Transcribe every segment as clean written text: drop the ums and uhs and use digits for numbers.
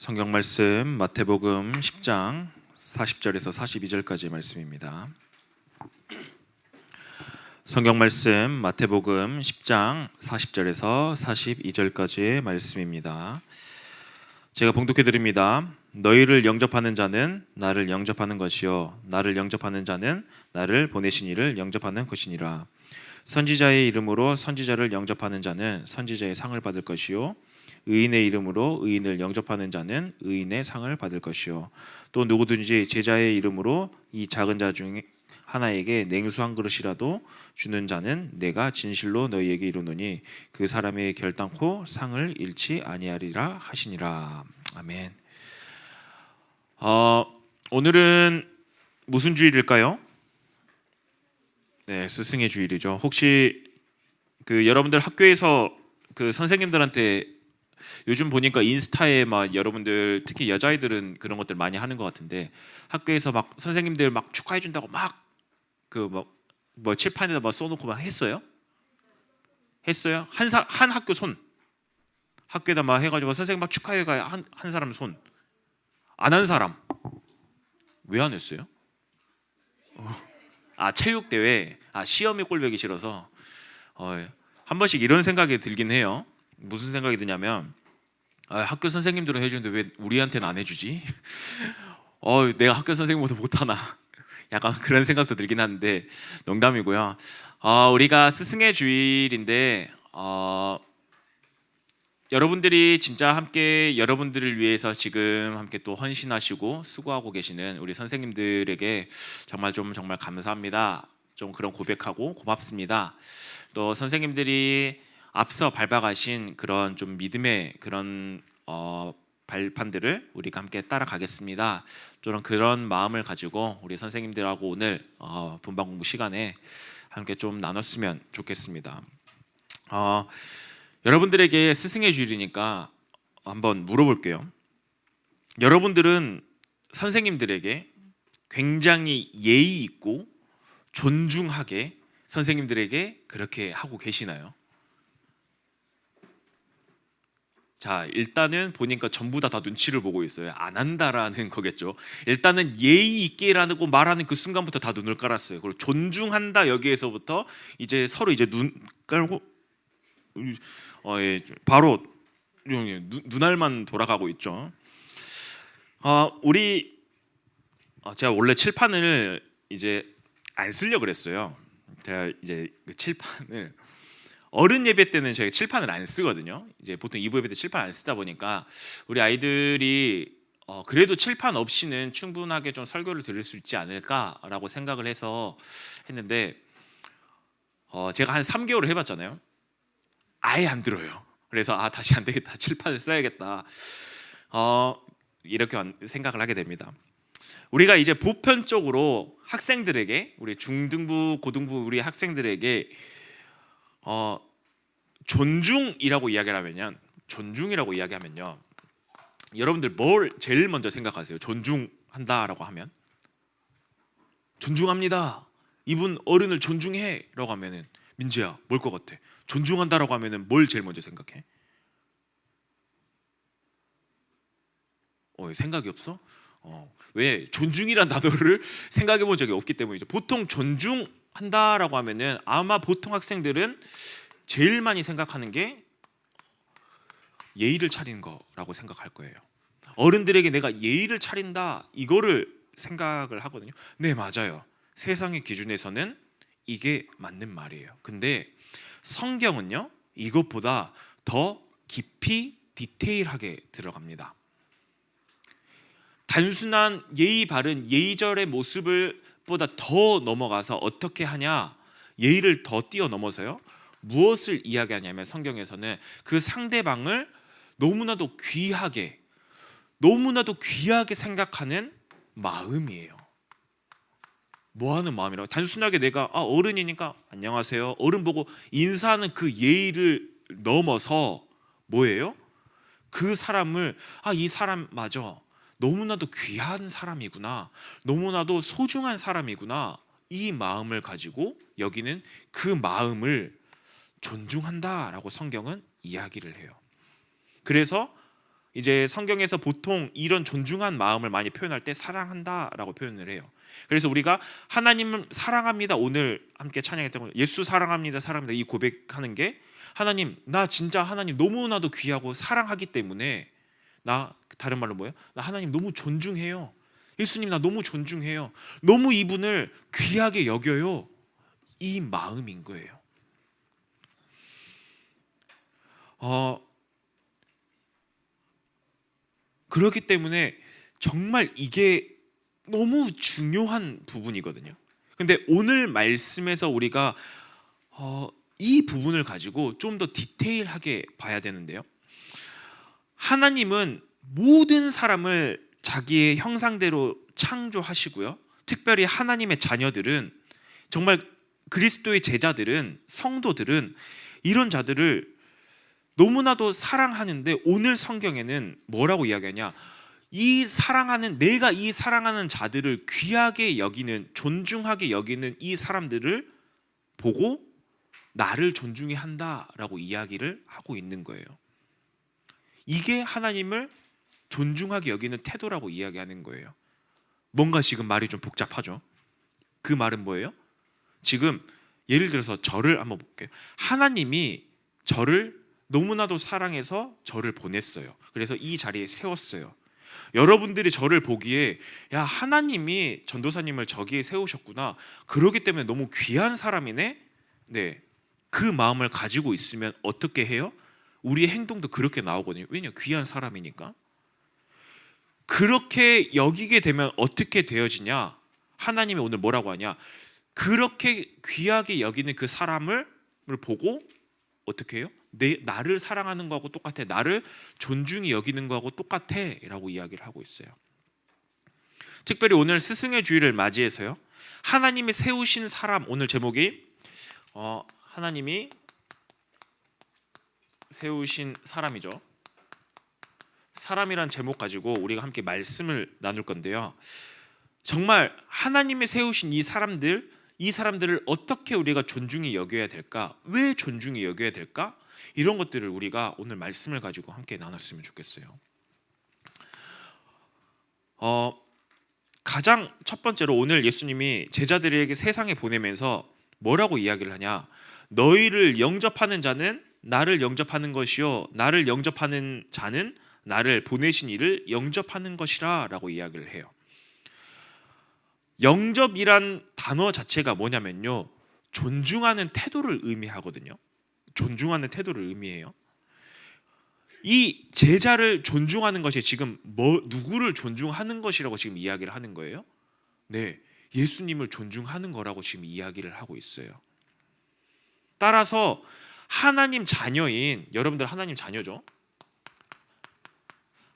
성경 말씀 마태복음 10장 40절에서 42절까지 말씀입니다. 성경 말씀 마태복음 10장 40절에서 42절까지의 말씀입니다. 제가 봉독해 드립니다. 너희를 영접하는 자는 나를 영접하는 것이요 나를 영접하는 자는 나를 보내신 이를 영접하는 것이니라. 선지자의 이름으로 선지자를 영접하는 자는 선지자의 상을 받을 것이요 의인의 이름으로 의인을 영접하는 자는 의인의 상을 받을 것이요 또 누구든지 제자의 이름으로 이 작은 자 중 하나에게 냉수 한 그릇이라도 주는 자는 내가 진실로 너희에게 이르노니 그 사람의 결단코 상을 잃지 아니하리라 하시니라. 아멘. 오늘은 무슨 주일일까요? 네, 스승의 주일이죠. 혹시 여러분들 학교에서 선생님들한테 요즘 보니까 인스타에 막 여러분들 특히 여자아이들은 그런 것들 많이 하는 것 같은데 학교에서 막 선생님들 막 축하해 준다고 막 칠판에다 막 써놓고 막 했어요? 한 학교 학교에다 막 해가지고 선생님 막 축하해가 한 사람 손. 안 한 사람 왜 안 했어요? 체육 대회. 시험에 꼴보기 싫어서. 한 번씩 이런 생각이 들긴 해요. 무슨 생각이 드냐면 학교 선생님들은 해주는데 왜 우리한테는 안 해주지? 내가 학교 선생님보다 못하나? 약간 그런 생각도 들긴 하는데 농담이고요. 우리가 스승의 주일인데 여러분들이 진짜 함께 여러분들을 위해서 지금 함께 또 헌신하시고 수고하고 계시는 우리 선생님들에게 정말 감사합니다. 좀 그런 고백하고 고맙습니다. 또 선생님들이 앞서 밟아가신 그런 좀 믿음의 그런 발판들을 우리가 함께 따라가겠습니다. 저는 그런 마음을 가지고 우리 선생님들하고 오늘 분반 공부 시간에 함께 좀 나눴으면 좋겠습니다. 여러분들에게 스승의 주일이니까 한번 물어볼게요. 여러분들은 선생님들에게 굉장히 예의 있고 존중하게 선생님들에게 그렇게 하고 계시나요? 자, 일단은 보니까 전부 다 눈치를 보고 있어요. 안 한다라는 거겠죠. 일단은 예의 있게라고 말하는 그 순간부터 다 눈을 깔았어요. 그리고 존중한다 여기에서부터 이제 서로 이제 눈 깔고 바로 눈알만 돌아가고 있죠. 제가 원래 칠판을 이제 안 쓰려고 그랬어요. 제가 이제 그 칠판을 어른 예배 때는 저희가 칠판을 안 쓰거든요. 이제 보통 이부 예배 때 칠판 안 쓰다 보니까 우리 아이들이 그래도 칠판 없이는 충분하게 좀 설교를 들을 수 있지 않을까라고 생각을 해서 했는데 제가 한 3개월을 해봤잖아요. 아예 안 들어요. 그래서 다시 안 되겠다. 칠판을 써야겠다. 이렇게 생각을 하게 됩니다. 우리가 이제 보편적으로 학생들에게 우리 중등부, 고등부 우리 학생들에게 존중이라고 이야기하면요. 여러분들 뭘 제일 먼저 생각하세요? 존중한다라고 하면 존중합니다. 이분 어른을 존중해라고 하면은 민지야 뭘 것 같아? 존중한다라고 하면은 뭘 제일 먼저 생각해? 생각이 없어? 왜 존중이란 단어를 생각해 본 적이 없기 때문이죠. 보통 존중한다라고 하면은 아마 보통 학생들은 제일 많이 생각하는 게 예의를 차리는 거라고 생각할 거예요. 어른들에게 내가 예의를 차린다 이거를 생각을 하거든요. 네, 맞아요. 세상의 기준에서는 이게 맞는 말이에요. 근데 성경은요 이것보다 더 깊이 디테일하게 들어갑니다. 단순한 예의 바른 예의절의 모습을 보다 더 넘어가서 어떻게 하냐, 예의를 더 뛰어넘어서요 무엇을 이야기하냐면 성경에서는 그 상대방을 너무나도 귀하게 생각하는 마음이에요. 뭐하는 마음이라고? 단순하게 내가 어른이니까 안녕하세요 어른 보고 인사하는 그 예의를 넘어서 뭐예요? 그 사람을 이 사람 맞아, 너무나도 귀한 사람이구나, 너무나도 소중한 사람이구나, 이 마음을 가지고 여기는 그 마음을 존중한다라고 성경은 이야기를 해요. 그래서 이제 성경에서 보통 이런 존중한 마음을 많이 표현할 때 사랑한다라고 표현을 해요. 그래서 우리가 하나님을 사랑합니다. 오늘 함께 찬양했던 거 예수 사랑합니다. 사랑합니다. 이 고백하는 게 하나님 나 진짜 하나님 너무나도 귀하고 사랑하기 때문에 나 다른 말로 뭐예요? 나 하나님 너무 존중해요. 예수님 나 너무 존중해요. 너무 이분을 귀하게 여겨요. 이 마음인 거예요. 그렇기 때문에 정말 이게 너무 중요한 부분이거든요. 근데 오늘 말씀에서 우리가 이 부분을 가지고 좀 더 디테일하게 봐야 되는데요. 하나님은 모든 사람을 자기의 형상대로 창조하시고요. 특별히 하나님의 자녀들은 정말 그리스도의 제자들은 성도들은 이런 자들을 너무나도 사랑하는데 오늘 성경에는 뭐라고 이야기하냐? 내가 이 사랑하는 자들을 귀하게 여기는 존중하게 여기는 이 사람들을 보고 나를 존중해 한다라고 이야기를 하고 있는 거예요. 이게 하나님을 존중하게 여기는 태도라고 이야기하는 거예요. 뭔가 지금 말이 좀 복잡하죠? 그 말은 뭐예요? 지금 예를 들어서 저를 한번 볼게요. 하나님이 저를 너무나도 사랑해서 저를 보냈어요. 그래서 이 자리에 세웠어요. 여러분들이 저를 보기에 야 하나님이 전도사님을 저기에 세우셨구나. 그러기 때문에 너무 귀한 사람이네. 네, 그 마음을 가지고 있으면 어떻게 해요? 우리의 행동도 그렇게 나오거든요. 왜냐? 귀한 사람이니까. 그렇게 여기게 되면 어떻게 되어지냐? 하나님이 오늘 뭐라고 하냐? 그렇게 귀하게 여기는 그 사람을 보고 어떻게 해요? 나를 사랑하는 거하고 똑같아. 나를 존중히 여기는 거하고 똑같아 라고 이야기를 하고 있어요. 특별히 오늘 스승의 주일을 맞이해서요, 하나님이 세우신 사람, 오늘 제목이 하나님이 세우신 사람이죠. 사람이란 제목 가지고 우리가 함께 말씀을 나눌 건데요. 정말 하나님이 세우신 이 사람들을 어떻게 우리가 존중히 여겨야 될까? 왜 존중히 여겨야 될까? 이런 것들을 우리가 오늘 말씀을 가지고 함께 나눴으면 좋겠어요. 가장 첫 번째로 오늘 예수님이 제자들에게 세상에 보내면서 뭐라고 이야기를 하냐? 너희를 영접하는 자는 나를 영접하는 것이요, 나를 영접하는 자는 나를 보내신 이를 영접하는 것이라 라고 이야기를 해요. 영접이란 단어 자체가 뭐냐면요, 존중하는 태도를 의미하거든요. 존중하는 태도를 의미해요. 이 제자를 존중하는 것이 지금 누구를 존중하는 것이라고 지금 이야기를 하는 거예요? 네, 예수님을 존중하는 거라고 지금 이야기를 하고 있어요. 따라서 하나님 자녀인 여러분들, 하나님 자녀죠.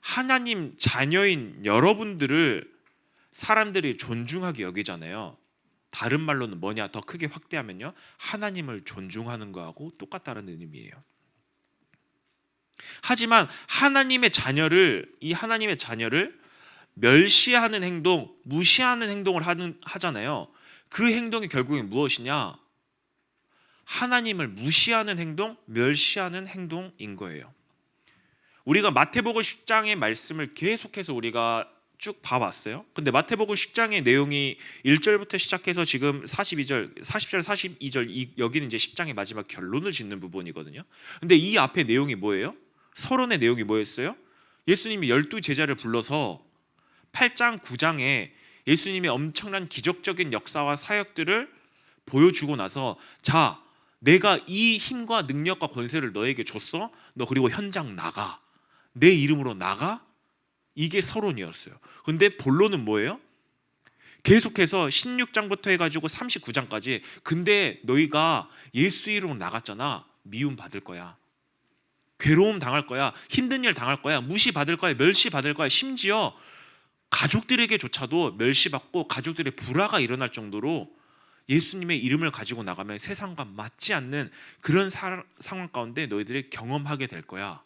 하나님 자녀인 여러분들을 사람들이 존중하게 여기잖아요. 다른 말로는 뭐냐? 더 크게 확대하면요, 하나님을 존중하는 거하고 똑같다는 의미예요. 하지만 하나님의 자녀를 멸시하는 행동, 무시하는 행동을 하잖아요. 그 행동이 결국엔 무엇이냐? 하나님을 무시하는 행동, 멸시하는 행동인 거예요. 우리가 마태복음 10장의 말씀을 계속해서 우리가 쭉 봐왔어요. 근데 마태복음 10장의 내용이 1절부터 시작해서 지금 40절, 42절 여기는 이제 10장의 마지막 결론을 짓는 부분이거든요. 근데 이 앞에 내용이 뭐예요? 서론의 내용이 뭐였어요? 예수님이 12제자를 불러서 8장, 9장에 예수님의 엄청난 기적적인 역사와 사역들을 보여주고 나서 자, 내가 이 힘과 능력과 권세를 너에게 줬어. 너 그리고 현장 나가. 내 이름으로 나가. 이게 서론이었어요. 근데 본론은 뭐예요? 계속해서 16장부터 해가지고 39장까지 근데 너희가 예수 이름으로 나갔잖아. 미움 받을 거야. 괴로움 당할 거야. 힘든 일 당할 거야. 무시받을 거야. 멸시받을 거야. 심지어 가족들에게조차도 멸시받고 가족들의 불화가 일어날 정도로 예수님의 이름을 가지고 나가면 세상과 맞지 않는 그런 상황 가운데 너희들이 경험하게 될 거야.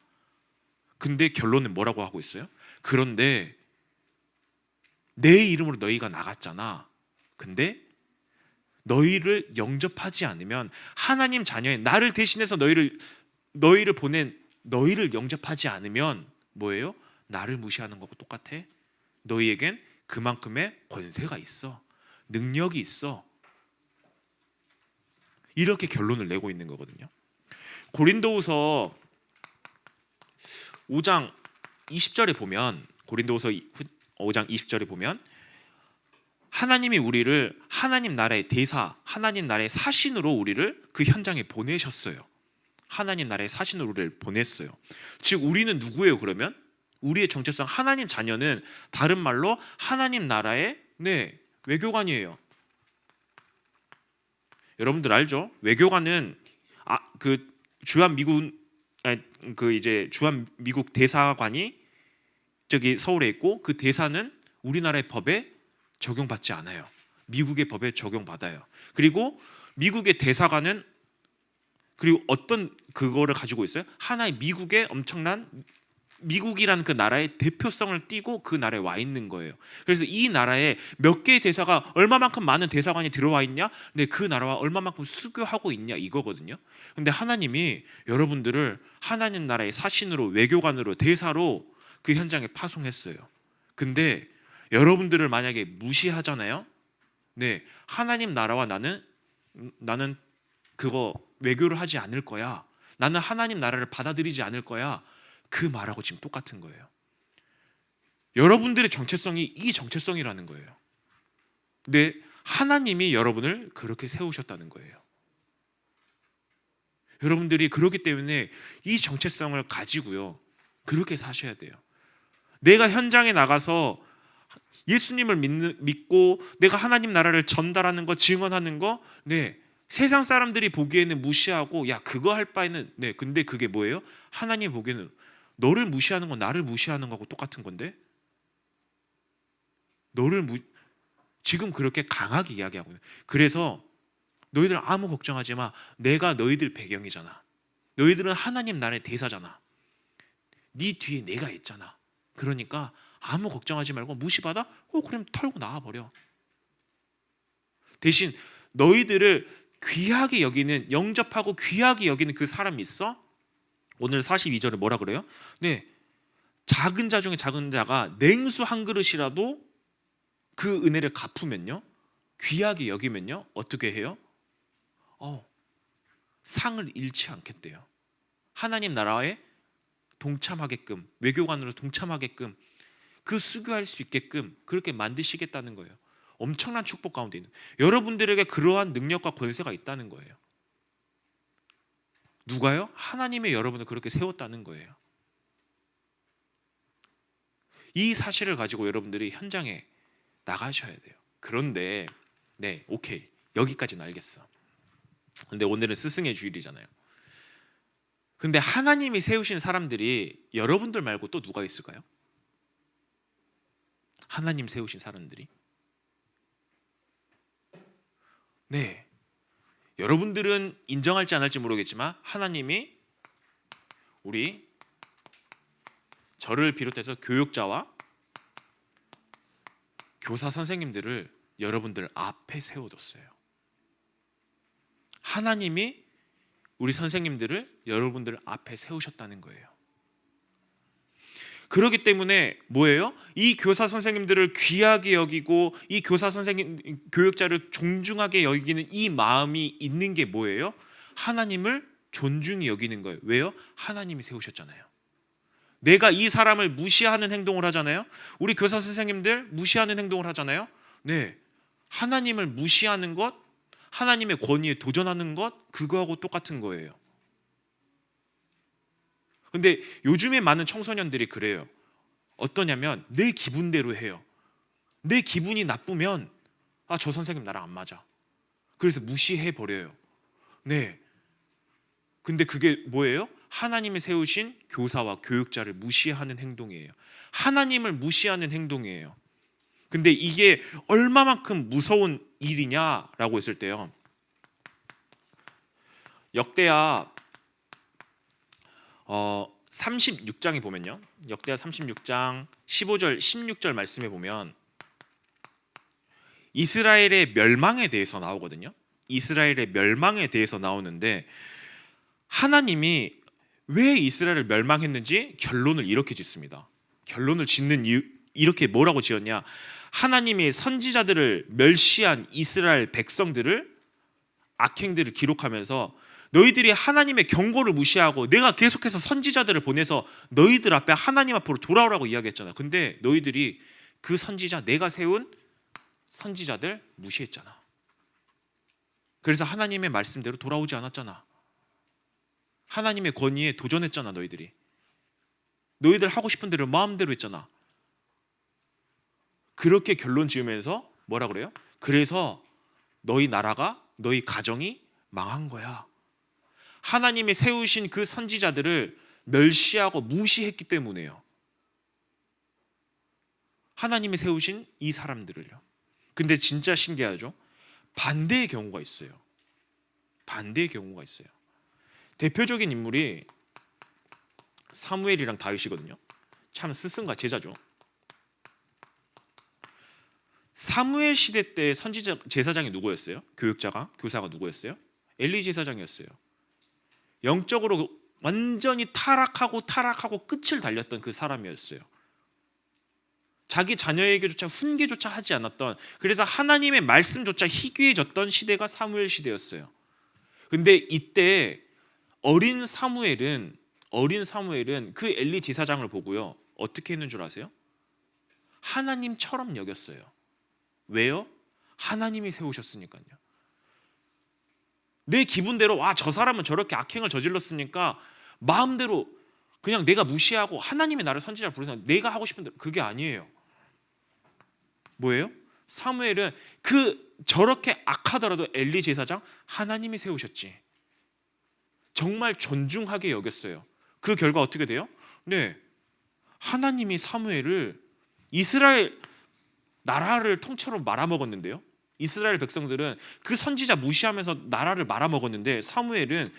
근데 결론은 뭐라고 하고 있어요? 그런데 내 이름으로 너희가 나갔잖아. 근데 너희를 영접하지 않으면, 하나님 자녀인 나를 대신해서 너희를 보낸 너희를 영접하지 않으면 뭐예요? 나를 무시하는 거고 똑같아. 너희에겐 그만큼의 권세가 있어. 능력이 있어. 이렇게 결론을 내고 있는 거거든요. 고린도후서 5장 20절에 보면 고린도후서 5장 20절에 보면 하나님이 우리를 하나님 나라의 대사, 하나님 나라의 사신으로 우리를 그 현장에 보내셨어요. 하나님 나라의 사신으로 우리를 보냈어요. 즉 우리는 누구예요? 그러면 우리의 정체성, 하나님 자녀는 다른 말로 하나님 나라의 외교관이에요. 여러분들 알죠? 외교관은 그 주한 미국 주한 미국 대사관이 저기 서울에 있고 그 대사는 우리나라의 법에 적용받지 않아요. 미국의 법에 적용받아요. 그리고 미국의 대사관은 그리고 어떤 그거를 가지고 있어요? 하나의 미국의 엄청난 미국이라는 그 나라의 대표성을 띠고 그 나라에 와 있는 거예요. 그래서 이 나라에 몇 개의 대사가 얼마만큼 많은 대사관이 들어와 있냐? 근데 그 나라와 얼마만큼 수교하고 있냐 이거거든요. 근데 하나님이 여러분들을 하나님 나라의 사신으로 외교관으로 대사로 그 현장에 파송했어요. 근데 여러분들을 만약에 무시하잖아요. 하나님 나라와 나는 그거 외교를 하지 않을 거야. 나는 하나님 나라를 받아들이지 않을 거야. 그 말하고 지금 똑같은 거예요. 여러분들의 정체성이 이 정체성이라는 거예요. 근데 하나님이 여러분을 그렇게 세우셨다는 거예요. 여러분들이 그렇기 때문에 이 정체성을 가지고요. 그렇게 사셔야 돼요. 내가 현장에 나가서 예수님을 믿고 내가 하나님 나라를 전달하는 거, 증언하는 거, 세상 사람들이 보기에는 무시하고 야 그거 할 바에는 근데 그게 뭐예요? 하나님 보기에는 너를 무시하는 건 나를 무시하는 거하고 똑같은 건데 지금 그렇게 강하게 이야기하고 있어요. 그래서 너희들 아무 걱정하지 마. 내가 너희들 배경이잖아. 너희들은 하나님 나라의 대사잖아. 네 뒤에 내가 있잖아. 그러니까 아무 걱정하지 말고 무시받아? 그럼 털고 나와버려. 대신 너희들을 귀하게 여기는, 영접하고 귀하게 여기는 그 사람이 있어? 오늘 42절에 뭐라 그래요? 작은 자 중에 작은 자가 냉수 한 그릇이라도 그 은혜를 갚으면요, 귀하게 여기면요, 어떻게 해요? 상을 잃지 않겠대요. 하나님 나라에 동참하게끔, 외교관으로 동참하게끔, 그 수교할 수 있게끔 그렇게 만드시겠다는 거예요. 엄청난 축복 가운데 있는 여러분들에게 그러한 능력과 권세가 있다는 거예요. 누가요? 하나님이 여러분을 그렇게 세웠다는 거예요. 이 사실을 가지고 여러분들이 현장에 나가셔야 돼요. 그런데 오케이, 여기까지는 알겠어. 근데 오늘은 스승의 주일이잖아요. 근데 하나님이 세우신 사람들이 여러분들 말고 또 누가 있을까요? 하나님 세우신 사람들이 여러분들은 인정할지 안 할지 모르겠지만 하나님이 우리 저를 비롯해서 교육자와 교사 선생님들을 여러분들 앞에 세워뒀어요. 하나님이 우리 선생님들을 여러분들 앞에 세우셨다는 거예요. 그렇기 때문에 뭐예요? 이 교사 선생님들을 귀하게 여기고 이 교사 선생님, 교육자를 존중하게 여기는 이 마음이 있는 게 뭐예요? 하나님을 존중히 여기는 거예요. 왜요? 하나님이 세우셨잖아요. 내가 이 사람을 무시하는 행동을 하잖아요. 우리 교사 선생님들 무시하는 행동을 하잖아요. 하나님을 무시하는 것, 하나님의 권위에 도전하는 것, 그거하고 똑같은 거예요. 근데 요즘에 많은 청소년들이 그래요. 어떠냐면 내 기분대로 해요. 내 기분이 나쁘면 저 선생님 나랑 안 맞아. 그래서 무시해 버려요. 근데 그게 뭐예요? 하나님이 세우신 교사와 교육자를 무시하는 행동이에요. 하나님을 무시하는 행동이에요. 근데 이게 얼마만큼 무서운 일이냐라고 했을 때요, 역대하 36장에 보면요, 역대하 36장 15절 16절 말씀에 보면 이스라엘의 멸망에 대해서 나오거든요. 이스라엘의 멸망에 대해서 나오는데 하나님이 왜 이스라엘을 멸망했는지 결론을 이렇게 짓습니다. 결론을 짓는 이유, 이렇게 뭐라고 지었냐? 하나님이 선지자들을 멸시한 이스라엘 백성들을, 악행들을 기록하면서 너희들이 하나님의 경고를 무시하고 내가 계속해서 선지자들을 보내서 너희들 앞에 하나님 앞으로 돌아오라고 이야기했잖아. 근데 너희들이 그 선지자, 내가 세운 선지자들 무시했잖아. 그래서 하나님의 말씀대로 돌아오지 않았잖아. 하나님의 권위에 도전했잖아. 너희들 하고 싶은 대로 마음대로 했잖아. 그렇게 결론 지으면서 뭐라 그래요? 그래서 너희 나라가, 너희 가정이 망한 거야. 하나님이 세우신 그 선지자들을 멸시하고 무시했기 때문에요. 하나님이 세우신 이 사람들을요. 근데 진짜 신기하죠? 반대의 경우가 있어요. 반대의 경우가 있어요. 대표적인 인물이 사무엘이랑 다윗이거든요. 참 스승과 제자죠. 사무엘 시대 때 선지자 제사장이 누구였어요? 교사가 누구였어요? 엘리 제사장이었어요. 영적으로 완전히 타락하고 끝을 달렸던 그 사람이었어요. 자기 자녀에게조차 훈계조차 하지 않았던, 그래서 하나님의 말씀조차 희귀해졌던 시대가 사무엘 시대였어요. 근데 이때 어린 사무엘은 그 엘리 제사장을 보고요, 어떻게 했는 줄 아세요? 하나님처럼 여겼어요. 왜요? 하나님이 세우셨으니까요. 내 기분대로 저 사람은 저렇게 악행을 저질렀으니까 마음대로 그냥 내가 무시하고 하나님이 나를 선지자로 부르셔서 내가 하고 싶은 대로, 그게 아니에요. 뭐예요? 사무엘은 저렇게 악하더라도 엘리 제사장 하나님이 세우셨지. 정말 존중하게 여겼어요. 그 결과 어떻게 돼요? 네, 하나님이 사무엘을 이스라엘 나라를 통째로 말아먹었는데요. 이스라엘 백성들은 그 선지자 무시하면서 나라를 말아먹었는데 사무엘은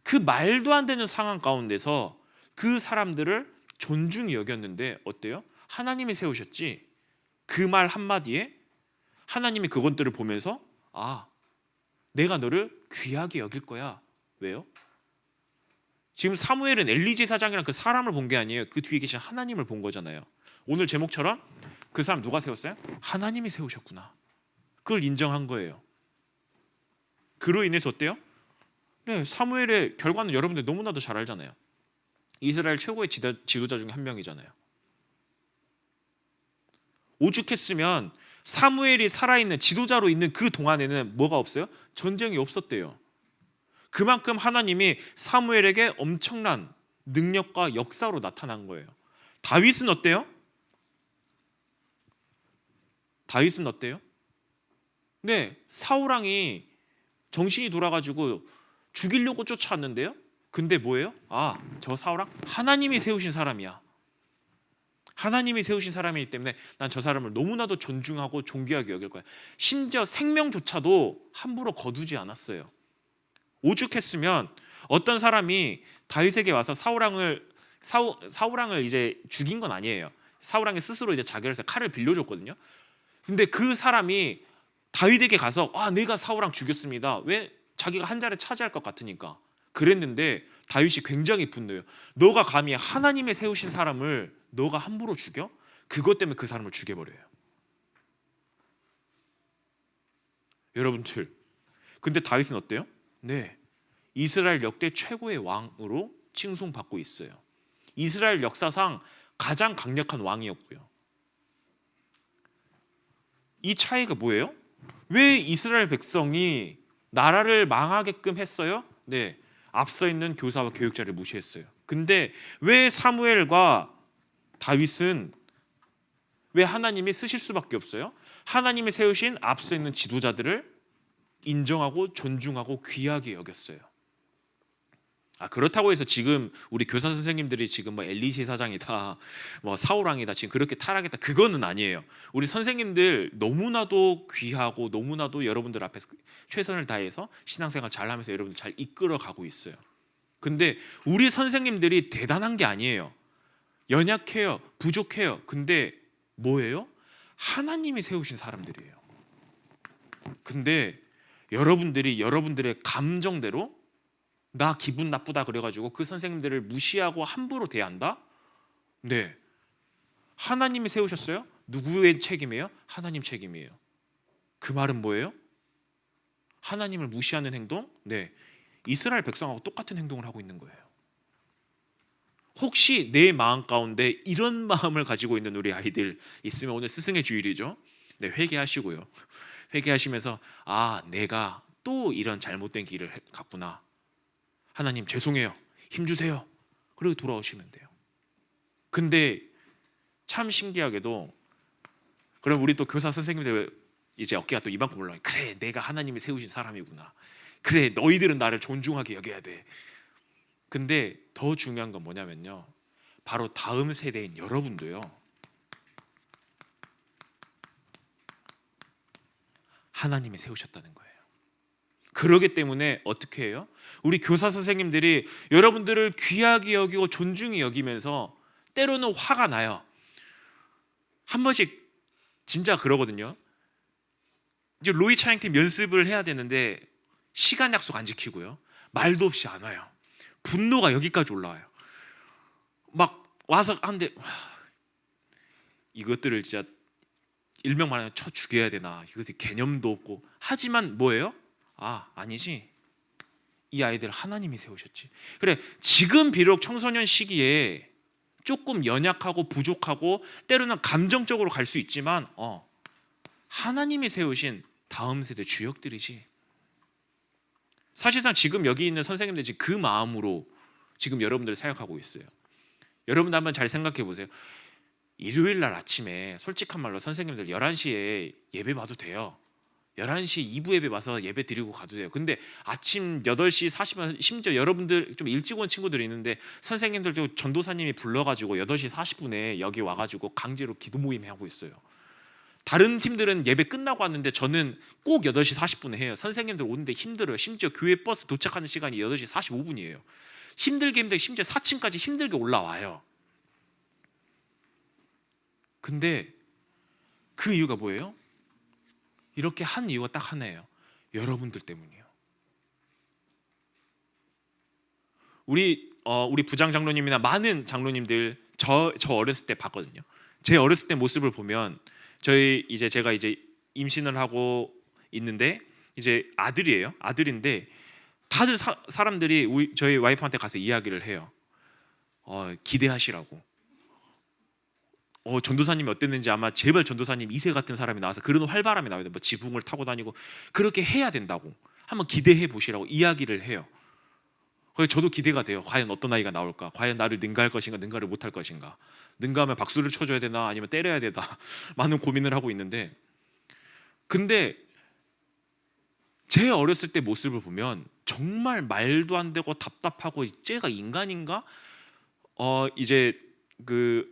그 말도 안 되는 상황 가운데서 그 사람들을 존중히 여겼는데 어때요? 하나님이 세우셨지. 그 말 한마디에 하나님이 그것들을 보면서 내가 너를 귀하게 여길 거야. 왜요? 지금 사무엘은 엘리 제사장이랑 그 사람을 본 게 아니에요. 그 뒤에 계신 하나님을 본 거잖아요. 오늘 제목처럼 그 사람 누가 세웠어요? 하나님이 세우셨구나. 그걸 인정한 거예요. 그로 인해서 어때요? 네, 사무엘의 결과는 여러분들 너무나도 잘 알잖아요. 이스라엘 최고의 지도자 중에 한 명이잖아요. 오죽했으면 사무엘이 살아있는 지도자로 있는 그 동안에는 뭐가 없어요? 전쟁이 없었대요. 그만큼 하나님이 사무엘에게 엄청난 능력과 역사로 나타난 거예요. 다윗은 어때요? 네, 사울왕이 정신이 돌아가지고 죽이려고 쫓아왔는데요. 근데 뭐예요? 저 사울왕 하나님이 세우신 사람이야. 하나님이 세우신 사람이기 때문에 난 저 사람을 너무나도 존중하고 존귀하게 여길 거야. 심지어 생명조차도 함부로 거두지 않았어요. 오죽했으면 어떤 사람이 다윗에게 와서 사울왕을 이제 죽인 건 아니에요. 사울왕이 스스로 이제 자결해서 칼을 빌려줬거든요. 근데 그 사람이 다윗에게 가서 내가 사울왕 죽였습니다. 왜? 자기가 한 자리를 차지할 것 같으니까 그랬는데 다윗이 굉장히 분노해요. 너가 감히 하나님의 세우신 사람을 너가 함부로 죽여? 그것 때문에 그 사람을 죽여버려요. 여러분들, 근데 다윗은 어때요? 네, 이스라엘 역대 최고의 왕으로 칭송받고 있어요. 이스라엘 역사상 가장 강력한 왕이었고요. 이 차이가 뭐예요? 왜 이스라엘 백성이 나라를 망하게끔 했어요? 네, 앞서 있는 교사와 교육자를 무시했어요. 근데 왜 사무엘과 다윗은 왜 하나님이 쓰실 수밖에 없어요? 하나님이 세우신 앞서 있는 지도자들을 인정하고 존중하고 귀하게 여겼어요. 그렇다고 해서 지금 우리 교사 선생님들이 지금 엘리시 사장이다, 사울왕이다, 지금 그렇게 타락했다, 그거는 아니에요. 우리 선생님들 너무나도 귀하고 너무나도 여러분들 앞에서 최선을 다해서 신앙생활 잘하면서 여러분들 잘 이끌어가고 있어요. 근데 우리 선생님들이 대단한 게 아니에요. 연약해요, 부족해요. 근데 뭐예요? 하나님이 세우신 사람들이에요. 근데 여러분들이 여러분들의 감정대로 나 기분 나쁘다 그래가지고 그 선생님들을 무시하고 함부로 대한다? 네, 하나님이 세우셨어요? 누구의 책임이에요? 하나님 책임이에요. 그 말은 뭐예요? 하나님을 무시하는 행동? 네, 이스라엘 백성하고 똑같은 행동을 하고 있는 거예요. 혹시 내 마음 가운데 이런 마음을 가지고 있는 우리 아이들 있으면 오늘 스승의 주일이죠. 네, 회개하시고요. 회개하시면서 내가 또 이런 잘못된 길을 갔구나. 하나님 죄송해요. 힘주세요. 그리고 돌아오시면 돼요. 근데 참 신기하게도 그럼 우리 또 교사 선생님들 이제 어깨가 또 이만큼 올라가요. 그래, 내가 하나님이 세우신 사람이구나. 그래, 너희들은 나를 존중하게 여겨야 돼. 근데 더 중요한 건 뭐냐면요, 바로 다음 세대인 여러분도요, 하나님이 세우셨다는 거예요. 그러기 때문에 어떻게 해요? 우리 교사 선생님들이 여러분들을 귀하게 여기고 존중히 여기면서 때로는 화가 나요. 한 번씩 진짜 그러거든요. 이제 로이 찬양팀 연습을 해야 되는데 시간 약속 안 지키고요, 말도 없이 안 와요. 분노가 여기까지 올라와요. 막 와서 하는데 이것들을 진짜 일명 말하면 쳐 죽여야 되나, 이것이 개념도 없고. 하지만 뭐예요? 아니지, 이 아이들 하나님이 세우셨지. 그래, 지금 비록 청소년 시기에 조금 연약하고 부족하고 때로는 감정적으로 갈 수 있지만 하나님이 세우신 다음 세대 주역들이지. 사실상 지금 여기 있는 선생님들 지금 그 마음으로 지금 여러분들을 사역하고 있어요. 여러분들 한번 잘 생각해 보세요. 일요일 날 아침에 솔직한 말로 선생님들 11시에 예배 봐도 돼요. 11시 2부 예배 와서 예배 드리고 가도 돼요. 근데 아침 8시 40분, 심지어 여러분들 좀 일찍 온 친구들이 있는데 선생님들도 전도사님이 불러가지고 8시 40분에 여기 와가지고 강제로 기도 모임 하고 있어요. 다른 팀들은 예배 끝나고 왔는데 저는 꼭 8시 40분에 해요. 선생님들 오는데 힘들어요. 심지어 교회 버스 도착하는 시간이 8시 45분이에요. 힘들게 심지어 4층까지 힘들게 올라와요. 근데 그 이유가 뭐예요? 이렇게 한 이유가 딱 하나예요. 여러분들 때문이에요. 우리 부장 장로님이나 많은 장로님들 저 어렸을 때 봤거든요. 제 어렸을 때 모습을 보면 제가 이제 임신을 하고 있는데 이제 아들이에요. 아들인데 다들 사람들이 저희 와이프한테 가서 이야기를 해요. 기대하시라고. 전도사님이 어땠는지 아마 제발 전도사님 2세 같은 사람이 나와서 그런 활바람이 나와야 돼. 뭐 지붕을 타고 다니고 그렇게 해야 된다고. 한번 기대해 보시라고 이야기를 해요. 그래서 저도 기대가 돼요. 과연 어떤 아이가 나올까? 과연 나를 능가할 것인가, 능가를 못할 것인가? 능가하면 박수를 쳐줘야 되나, 아니면 때려야 되나? 많은 고민을 하고 있는데, 근데 제 어렸을 때 모습을 보면 정말 말도 안 되고 답답하고 쟤가 인간인가? 이제 그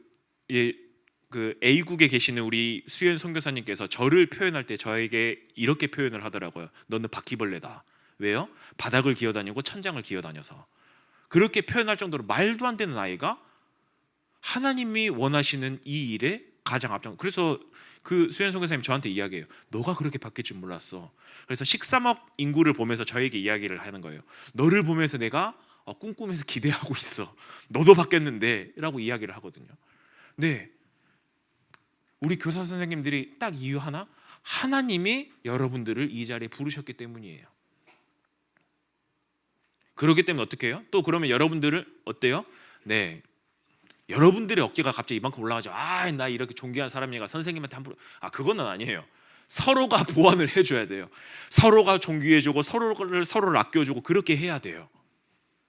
A국에 계시는 우리 수연 선교사님께서 저를 표현할 때 저에게 이렇게 표현을 하더라고요. 너는 바퀴벌레다. 왜요? 바닥을 기어다니고 천장을 기어다녀서. 그렇게 표현할 정도로 말도 안 되는 아이가 하나님이 원하시는 이 일에 가장 앞장. 그래서 그 수연 선교사님 저한테 이야기해요. 너가 그렇게 바뀔 줄 몰랐어. 그래서 13억 인구를 보면서 저에게 이야기를 하는 거예요. 너를 보면서 내가 꿈꾸면서 기대하고 있어. 너도 바뀌었는데 라고 이야기를 하거든요. 네, 우리 교사 선생님들이 딱 이유 하나, 하나님이 여러분들을 이 자리에 부르셨기 때문이에요. 그렇기 때문에 어떻게 해요? 또 그러면 여러분들을 어때요? 네, 여러분들의 어깨가 갑자기 이만큼 올라가죠. 나 이렇게 존귀한 사람이니까 선생님한테 함부로. 그거는 아니에요. 서로가 보완을 해줘야 돼요. 서로가 존귀해주고 서로를 아껴주고 그렇게 해야 돼요.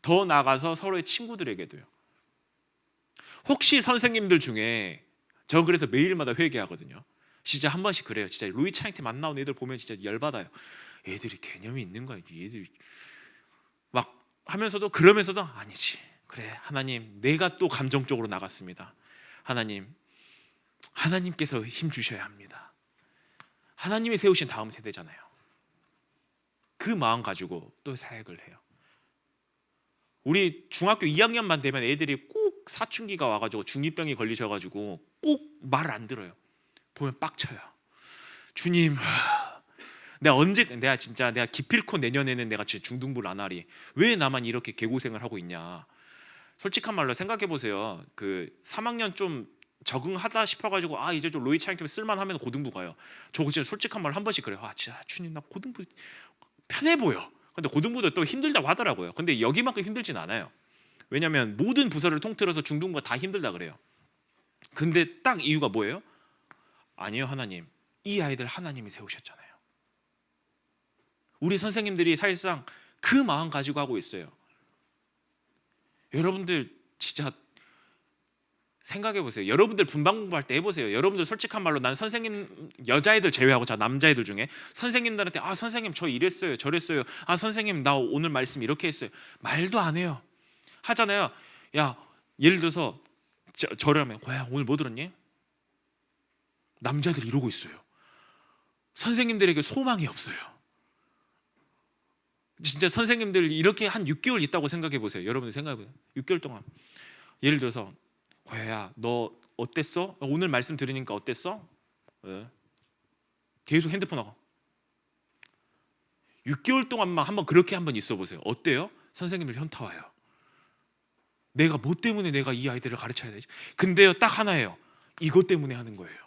더 나아가서 서로의 친구들에게도요. 혹시 선생님들 중에 저 그래서 매일마다 회개하거든요. 진짜 한 번씩 그래요. 진짜 루이 차이트 안 나온 애들 보면 진짜 열받아요. 애들이 개념이 있는 거야. 애들이 막 하면서도 그러면서도 아니지. 그래, 하나님, 내가 또 감정적으로 나갔습니다. 하나님께서 힘 주셔야 합니다. 하나님이 세우신 다음 세대잖아요. 그 마음 가지고 또 사역을 해요. 우리 중학교 2학년만 되면 애들이 꼭 사춘기가 와가지고 중2병이 걸리셔가지고 꼭 말을 안 들어요. 보면 빡쳐요. 주님, 내가 진짜 내가 기필코 내년에는 내가 진짜 중등부를 안 하리. 왜 나만 이렇게 개고생을 하고 있냐. 솔직한 말로 생각해 보세요. 그 3학년 좀 적응하다 싶어가지고 이제 좀 로이 차이팀 쓸만하면 고등부 가요. 저 진짜 솔직한 말로 한 번씩 그래요. 진짜 주님 나 고등부 편해 보여. 근데 고등부도 또 힘들다고 하더라고요. 근데 여기만큼 힘들진 않아요. 왜냐하면 모든 부서를 통틀어서 중등부가 다 힘들다 그래요. 근데 딱 이유가 뭐예요? 아니요, 하나님. 이 아이들 하나님이 세우셨잖아요. 우리 선생님들이 사실상 그 마음 가지고 하고 있어요. 여러분들 진짜 생각해 보세요. 여러분들 분반 공부할 때 해보세요. 여러분들 솔직한 말로 난 선생님 여자애들 제외하고 남자애들 중에 선생님들한테 선생님 저 이랬어요 저랬어요 선생님 나 오늘 말씀 이렇게 했어요 말도 안 해요. 하잖아요. 야 예를 들어서 저를 하면 고야 오늘 뭐 들었니? 남자들이 이러고 있어요. 선생님들에게 소망이 없어요. 진짜 선생님들 이렇게 한 6개월 있다고 생각해 보세요. 여러분들 생각해 보세요. 6개월 동안 예를 들어서 고야야 너 어땠어? 오늘 말씀 들으니까 어땠어? 왜? 계속 핸드폰 하고 6개월 동안만 한번 그렇게 한번 있어 보세요. 어때요? 선생님들 현타 와요. 내가 뭐 때문에 내가 이 아이들을 가르쳐야 되지? 근데요 딱 하나예요. 이것 때문에 하는 거예요.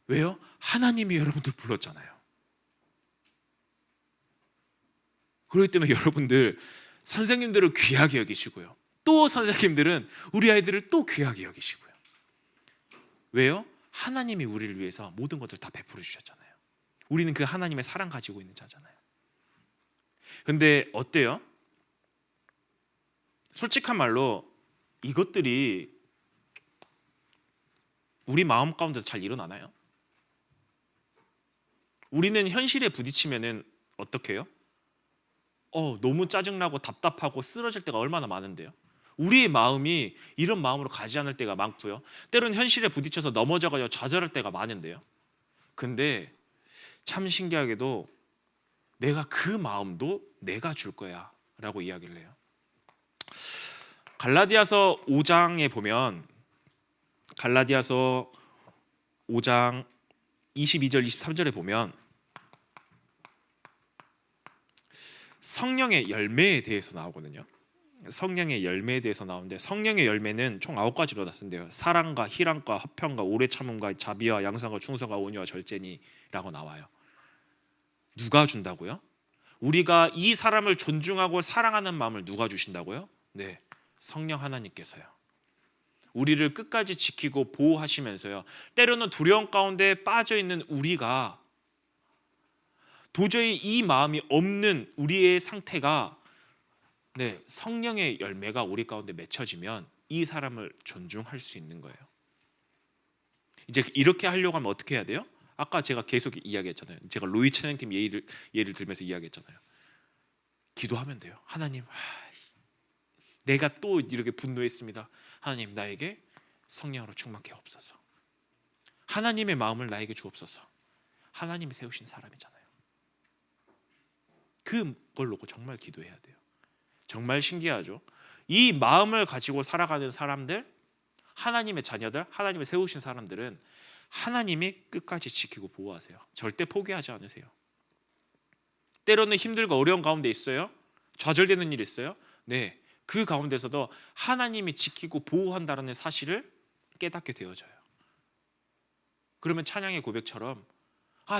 왜요? 하나님이 여러분들 불렀잖아요. 그렇기 때문에 여러분들 선생님들을 귀하게 여기시고요. 또 선생님들은 우리 아이들을 또 귀하게 여기시고요. 왜요? 하나님이 우리를 위해서 모든 것을 다 베풀어 주셨잖아요. 우리는 그 하나님의 사랑 가지고 있는 자잖아요. 근데 어때요? 솔직한 말로 이것들이 우리 마음 가운데서 잘 일어나나요? 우리는 현실에 부딪히면은 어떻게 해요? 너무 짜증나고 답답하고 쓰러질 때가 얼마나 많은데요. 우리의 마음이 이런 마음으로 가지 않을 때가 많고요. 때로는 현실에 부딪혀서 넘어져가지고 좌절할 때가 많은데요. 근데 참 신기하게도 내가 그 마음도 내가 줄 거야 라고 이야기를 해요. 갈라디아서 5장에 보면 갈라디아서 5장 22절 23절에 보면 성령의 열매에 대해서 나오거든요. 성령의 열매에 대해서 나오는데 성령의 열매는 총 9가지로 나쓴대요. 사랑과 희락과 화평과 오래 참음과 자비와 양선과 충성과 온유와 절제니라고 나와요. 누가 준다고요? 우리가 이 사람을 존중하고 사랑하는 마음을 누가 주신다고요? 네, 성령 하나님께서요. 우리를 끝까지 지키고 보호하시면서요. 때로는 두려움 가운데 빠져 있는 우리가 도저히 이 마음이 없는 우리의 상태가 성령의 열매가 우리 가운데 맺혀지면 이 사람을 존중할 수 있는 거예요. 이제 이렇게 하려고 하면 어떻게 해야 돼요? 아까 제가 계속 이야기했잖아요. 제가 로이 찬양팀 예를 들면서 이야기했잖아요. 기도하면 돼요. 하나님, 내가 또 이렇게 분노했습니다. 하나님, 나에게 성령으로 충만케 없어서. 하나님의 마음을 나에게 주옵소서. 하나님이 세우신 사람이잖아요. 그걸 놓고 정말 기도해야 돼요. 정말 신기하죠. 이 마음을 가지고 살아가는 사람들, 하나님의 자녀들, 하나님이 세우신 사람들은 하나님이 끝까지 지키고 보호하세요. 절대 포기하지 않으세요. 때로는 힘들고 어려운 가운데 있어요. 좌절되는 일 있어요. 네, 그 가운데서도 하나님이 지키고 보호한다는 사실을 깨닫게 되어져요. 그러면 찬양의 고백처럼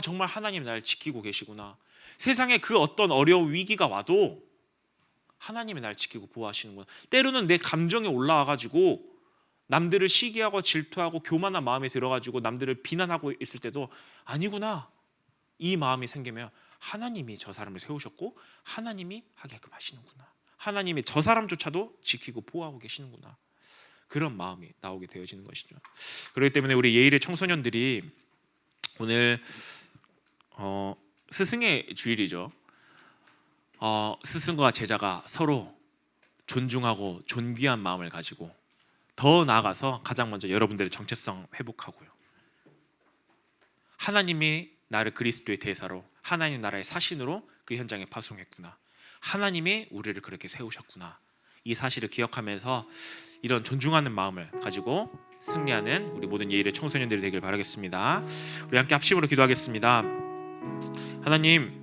정말 하나님 날 지키고 계시구나. 세상에 그 어떤 어려운 위기가 와도 하나님이 날 지키고 보호하시는구나. 때로는 내 감정이 올라와가지고 남들을 시기하고 질투하고 교만한 마음이 들어가지고 남들을 비난하고 있을 때도 아니구나. 이 마음이 생기면 하나님이 저 사람을 세우셨고 하나님이 하게끔 하시는구나. 하나님이 저 사람조차도 지키고 보호하고 계시는구나. 그런 마음이 나오게 되어지는 것이죠. 그렇기 때문에 우리 예일의 청소년들이 오늘 스승의 주일이죠. 스승과 제자가 서로 존중하고 존귀한 마음을 가지고 더 나아가서 가장 먼저 여러분들의 정체성 회복하고요. 하나님이 나를 그리스도의 대사로 하나님 나라의 사신으로 그 현장에 파송했구나. 하나님이 우리를 그렇게 세우셨구나. 이 사실을 기억하면서 이런 존중하는 마음을 가지고 승리하는 우리 모든 예일의 청소년들이 되길 바라겠습니다. 우리 함께 합심으로 기도하겠습니다. 하나님,